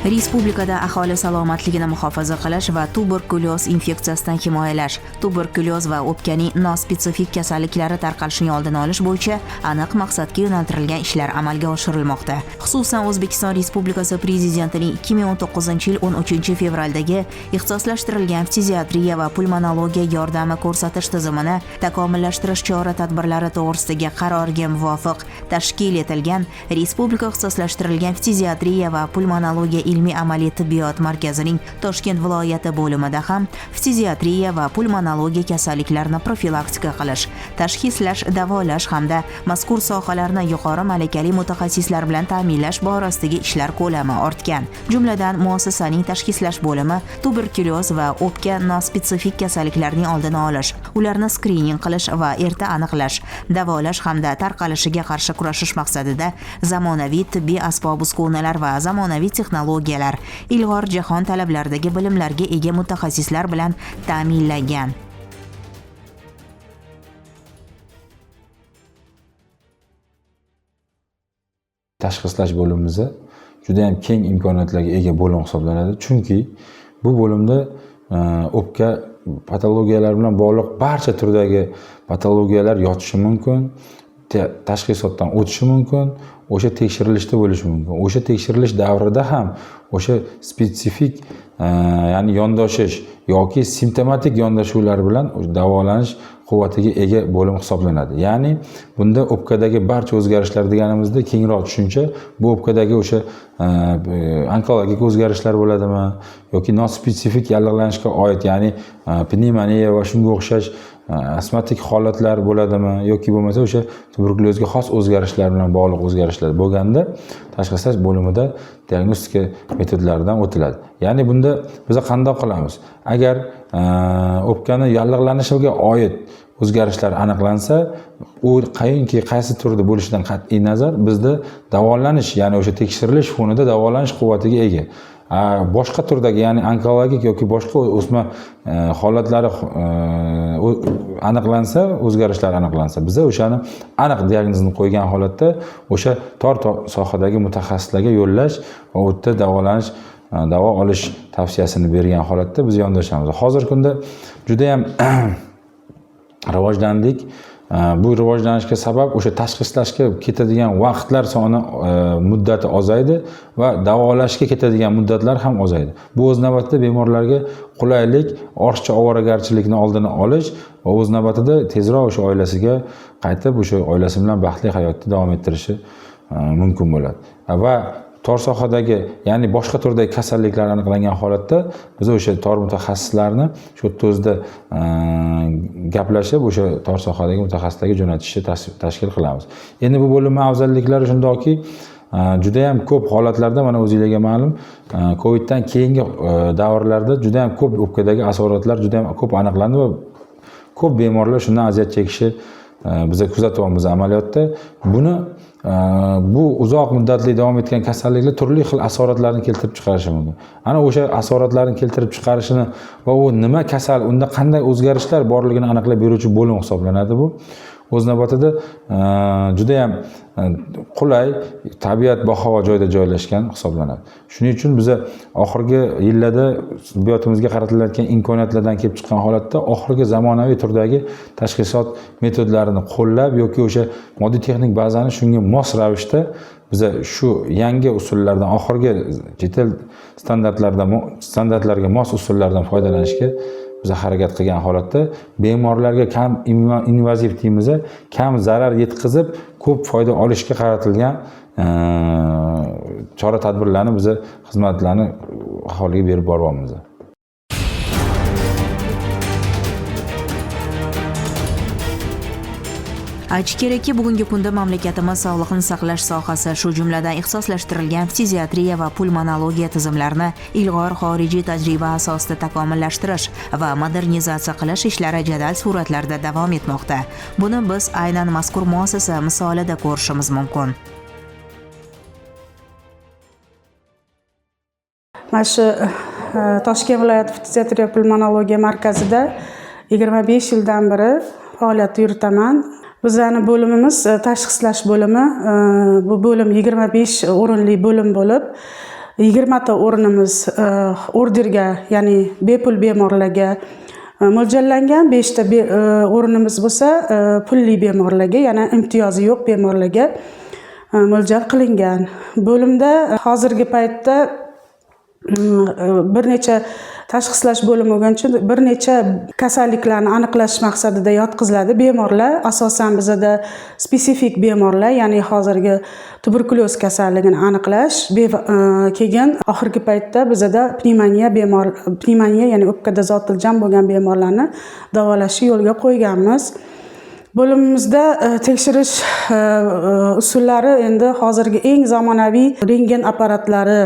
Respublikada aholi salomatligini muhofaza qilish va tuberkulyoz infeksiyasidan himoyalash, tuberkulyoz va o'pkaning nospetsifik kasalliklari tarqalishining oldini olish bo'yicha aniq maqsadga yo'naltirilgan ishlar amalga oshirilmoqda. Xususan, O'zbekiston Respublikasi Prezidentining 2019-yil 13 fevraldagi ixtisoslashtirilgan fiziatriya va pulmonologiya yordami ko'rsatish tizimini takomillashtirish chora-tadbirlari to'g'risidagi qarorga muvofiq tashkil etilgan Respublika ixtisoslashtirilgan fiziatriya va pulmonologiya ilmiy amaliy tibbiyot markazining Toshkent viloyati bo'limida ham fiziatriya va pulmonologiya kasalliklarini profilaktika qilish, tashxislash, davolash hamda mazkur sohalarni yuqori malakali mutaxassislar bilan ta'minlash borasidagi ishlar ko'lami ortgan. Jumladan, muassasaning tashxislash bo'limi tuberkulyoz va o'pka nospetsifik kasalliklarning oldini olish, ularni skrining qilish va erta aniqlash, davolash hamda tarqalishiga qarshi kurashish maqsadida zamonaviy tibbiy asbob-uskunalar va zamonaviy texnologiyalar, ilg'or jahon talablaridagi bilimlarga ega mutaxassislar bilan ta'minlangan. Tashxislash bo'limimiz juda ham keng imkoniyatlarga ega bo'lim hisoblanadi. Chunki bu bo'limda o'pka patologiyalari bilan bog'liq barcha turdagi patologiyalar yotishi mumkin, tashxisotdan o'tishi mumkin, o'sha tekshirilishda bo'lishi mumkin. O'sha tekshirilish davrida ham o'sha spetsifik ya'ni yondashish yoki simptomatik yondashuvlar bilan davolanish quvvatiga ega bo'lim hisoblanadi. Ya'ni bunda o'pkadagi barcha o'zgarishlar deganimizda kengroq tushuncha, bu o'pkadagi o'sha onkologik o'zgarishlar bo'ladimi yoki nospetsifik yallig'lanishga oid, ya'ni pnevmoniya va shunga o'xshash astmatik holatlar bo'ladimi yoki bo'lmasa o'sha tuberkulyozga xos o'zgarishlar bilan bog'liq o'zgarishlar bo'lganda tashxislash bo'limida diagnostika metodlaridan o'tiladi. Ya'ni bunda biz qanday qilamiz? Agar o'pkani yallig'lanishiga oid o'zgarishlar aniqlansa, u qaysi turda bo'lishidan qat'iy nazar bizda davolanish, ya'ni o'sha tekshirilish fonida davolanish quvvatiga ega. Boshqa turdagi, ya'ni onkologik yoki boshqa o'sma holatlari aniqlansa, o'zgarishlar aniqlansa, biz o'shani aniq diagnozni qo'ygan holatda o'sha tor sohadagi mutaxassislarga yo'llash va u yerda davo olish tavsiyasini bergan holatda biz yondashamiz. Hozirgi kunda juda ham rivojlandik. Bu rivojlanishga sabab o'sha tashxislashga ketadigan vaqtlar soni muddati ozaydi va davolashga ketadigan muddatlar ham ozaydi. Bu o'z navbatida bemorlarga qulaylik, ortiqcha ovoragarchilikni oldini olish va o'z navbatida tezroq o'sha oilasiga qaytib, o'sha oilasi bilan baxtli hayotni davom ettirishi mumkin bo'ladi. Va tor sohadagi, ya'ni boshqa turdagi kasalliklar aniqlangan holatda biz o'sha tor mutaxassislarni shu o'zida gaplashib, o'sha tor sohadagi mutaxassislarga jo'natishni tashkil qilamiz. Endi bu bo'limning afzalliklari shundoqki, juda ham ko'p holatlarda, mana o'zingizga ma'lum, Coviddan keyingi davrlarda juda ham ko'p o'pkadagi asoratlar juda ham ko'p aniqlandi va ko'p bemorlar shundan aziyat chekishi biz kuzatyapmiz amaliyotda. Buni bu uzoq muddatli davom etgan kasalliklar turli xil asoratlarni keltirib chiqarishi mumkin. Ana o'sha asoratlarni keltirib chiqarishini va u nima kasal, unda qanday o'zgarishlar borligini aniqlab beruvchi bo'lim hisoblanadi bu. O'z navbatida juda ham qulay, tabiat bahavo joyda joylashgan hisoblanadi. Shuning uchun biz oxirgi yillarda tibbiyotimizga qaratilayotgan imkoniyatlardan kelib chiqqan holatda oxirgi zamonaviy turdagi tashxisot metodlarini qo'llab yoki o'sha moddiy texnik bazani shunga mos ravishda biz shu yangi usullardan, oxirgi chet el standartlarga mos usullardan foydalanishga biz harakat qilgan holatda bemorlarga kam invaziv deymiz, kam zarar yetkazib ko'p foyda olishga qaratilgan chora-tadbirlarni biz xizmatlarni aholiga berib boryapmiz. Aytish kerakki, bugungi kunda mamlakatimiz sog'liqni saqlash sohasi, shu jumladan ixtisoslashtirilgan fiziatriya va pulmonologiya tizimlarini ilg'or xorijiy tajriba asosida takomillashtirish va modernizatsiya qilish ishlari jadal sur'atlarda davom etmoqda. Buni biz aynan mazkur muassasa misolida ko'rishimiz mumkin. Mana shu Toshkent viloyati fiziatriya pulmonologiya markazida 25 yildan beri faoliyat yuritaman. Bizning bo'limimiz tashxislash bo'limi. Bu bo'lim 25 o'rinli bo'lim bo'lib, 20 ta o'rnimiz orderga, ya'ni bepul bemorlarga mo'ljallangan, 5 ta o'rnimiz bo'lsa pulli bemorlarga, yana imtiyozi yo'q bemorlarga mo'ljal qilingan. Bo'limda hozirgi paytda bir necha tashxislash bo'limi bo'lgani uchun bir necha kasalliklarni aniqlash maqsadida yotqiziladi bemorlar. Asosan bizda spesifik bemorlar, ya'ni hozirgi tuberkulyoz kasalligini aniqlash, keyin oxirgi paytda bizda pnevmoniya, ya'ni o'pkada zotiljam bo'lgan bemorlarni davolashni yo'lga qo'yganmiz. Bo'limimizda tekshirish usullari endi hozirgi eng zamonaviy rentgen apparatlari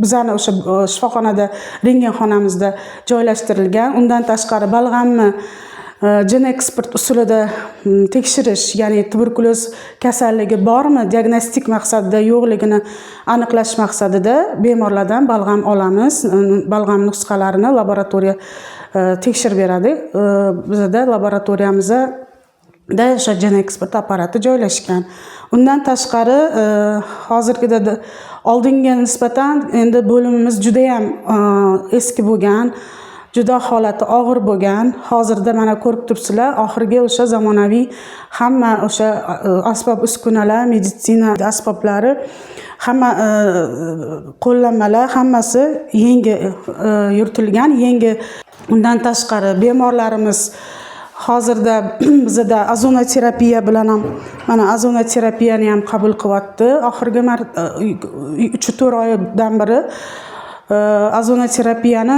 bizani o'sha shifoxonada rentgen xonamizda joylashtirilgan. Undan tashqari balg'amni gen ekspert usulida tekshirish, ya'ni tuberkulyoz kasalligi bormi, diagnostik maqsadida yo'qligini aniqlash maqsadida bemorlardan balg'am olamiz. Balg'am nusxalarini laboratoriya tekshirib beradi. Bizda laboratoriyamizda o'sha gen ekspert apparati joylashgan. Undan tashqari hozirgida oldinga nisbatan endi bo'limimiz juda ham eski bo'lgan, juda holati og'ir bo'lgan. Hozirda mana ko'rib turibsizlar, oxirgi o'sha zamonaviy hamma o'sha asbob uskunalar, meditsina asboblari, hamma qo'llanmalar hammasi yangi yuritilgan, yangi. Undan tashqari bemorlarimiz hozirda bizda azonoterapiya bilan ham, mana azonoterapiyani ham qabul qilyapti. Oxirgi 3-4 oydan beri azonoterapiyani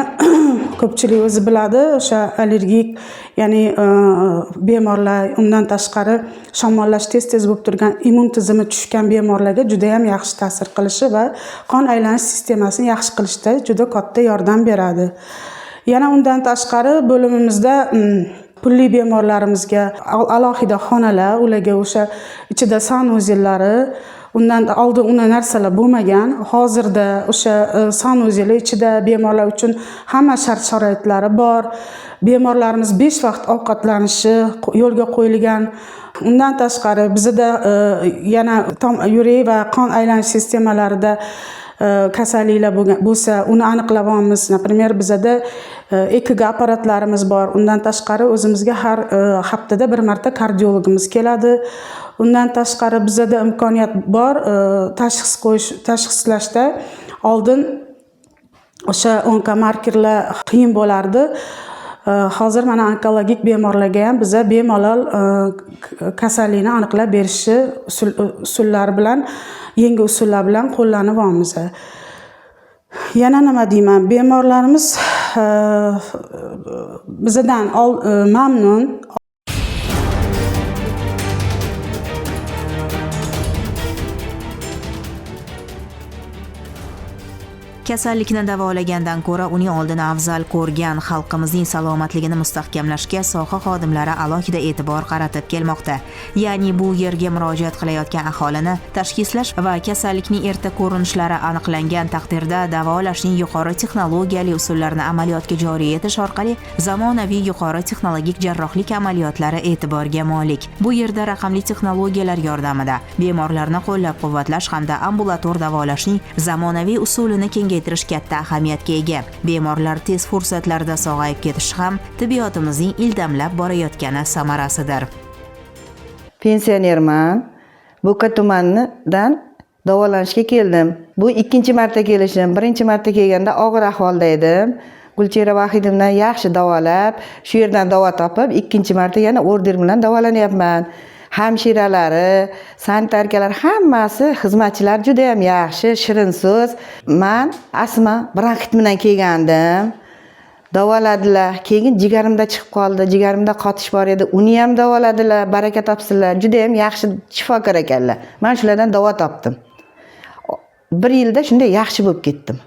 ko'pchilik o'zi biladi, o'sha allergik, ya'ni bemorlar, undan tashqari shamollash tez bo'lib turgan, immun tizimi tushgan bemorlarga juda ham yaxshi ta'sir qilishi va qon aylanish sistemasini yaxshi qilishda juda katta yordam beradi. Yana undan tashqari bo'limimizda pulli bemorlarimizga alohida xonalar, ularga o'sha ichida sanuzellari, undan oldin uni narsalar bo'lmagan. Hozirda o'sha sanuzellar ichida bemorlar uchun hamma shart-sharoitlari bor. Bemorlarimiz 5 vaqt ovqatlanishi yo'lga qo'yilgan. Undan tashqari bizda yana yurak va qon aylanish sistemalarida kasalliklar bo'lsa, uni aniqlaymiz. Например, bizda EKG apparatlarimiz bor. Undan tashqari o'zimizga har haftada bir marta kardiologimiz keladi. Undan tashqari bizda imkoniyat bor tashxislashda. Oldin o'sha onkomarkerlar qiyin bo'lardi. Hozir mana onkologik bemorlarga ham biza bemalol kasallikni aniqlab berishi usullari bilan, yangi usullar bilan qo'llanyapmiz. Yana nima deyman, bemorlarimiz bizdan mamnun. Kasallikni davolagandan ko'ra uning oldini afzal ko'rgan xalqimizning salomatligini mustahkamlashga soha xodimlari alohida e'tibor qaratib kelmoqda. Ya'ni bu yerga murojaat qilayotgan aholini tashxislash va kasallikning erta ko'rinishlari aniqlangan taqdirda davolashning yuqori texnologiyali usullarini amaliyotga joriy etish orqali zamonaviy yuqori texnologik jarrohlik amaliyotlari e'tiborga molik. Bu yerda raqamli texnologiyalar yordamida bemorlarni qo'llab-quvvatlash hamda ambulator davolashning zamonaviy usulini kengaytirish katta ahamiyatga ega. Bemorlar tez fursatlarda sog'ayib ketishi ham tibbiyotimizning ildamlab borayotgani samarasidir. Pensionerman. Bo'ka tumanidan davolanishga keldim. Bu ikkinchi marta kelishim. Birinchi marta kelganda og'ir ahvolda edim. Gulchehra Vahidovna yaxshi davolab, shu yerdan davo topib, ikkinchi marta yana order bilan davolanyapman. Hamshiralari, sanitarkalar hammasi, xizmatchilar juda ham yaxshi, shirin so'z. Men asma bronxit bilan kelgandim. Davoladilar. Keyin jigarimda chiqib qoldi. Jigarimda qotish bor edi. Uni ham davoladilar. Baraka topsinlar. Juda ham yaxshi shifokor ekanlar. Men shulardan davo topdim. 1 yilda shunday yaxshi bo'lib ketdim.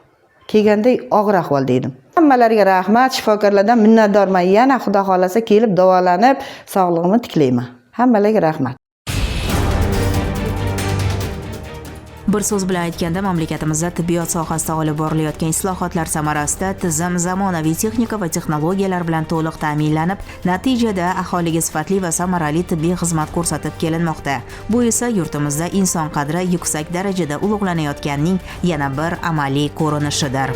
Kelganda og'ir ahvolda edim. Hammalariga rahmat, shifokorlardan minnatdorman. Yana Xudo xolasa kelib davolanib, sog'lig'imni tiklayman. Hammalarga rahmat. Bir so'z bilan aytganda, mamlakatimizda tibbiyot sohasida olib borilayotgan islohotlar samarasida tizim zamonaviy texnika va texnologiyalar bilan to'liq ta'minlanib, natijada aholiga sifatli va samarali tibbiy xizmat ko'rsatib kelinmoqda. Bu esa yurtimizda inson qadri yuksak darajada ulug'lanayotganining yana bir amaliy ko'rinishidir.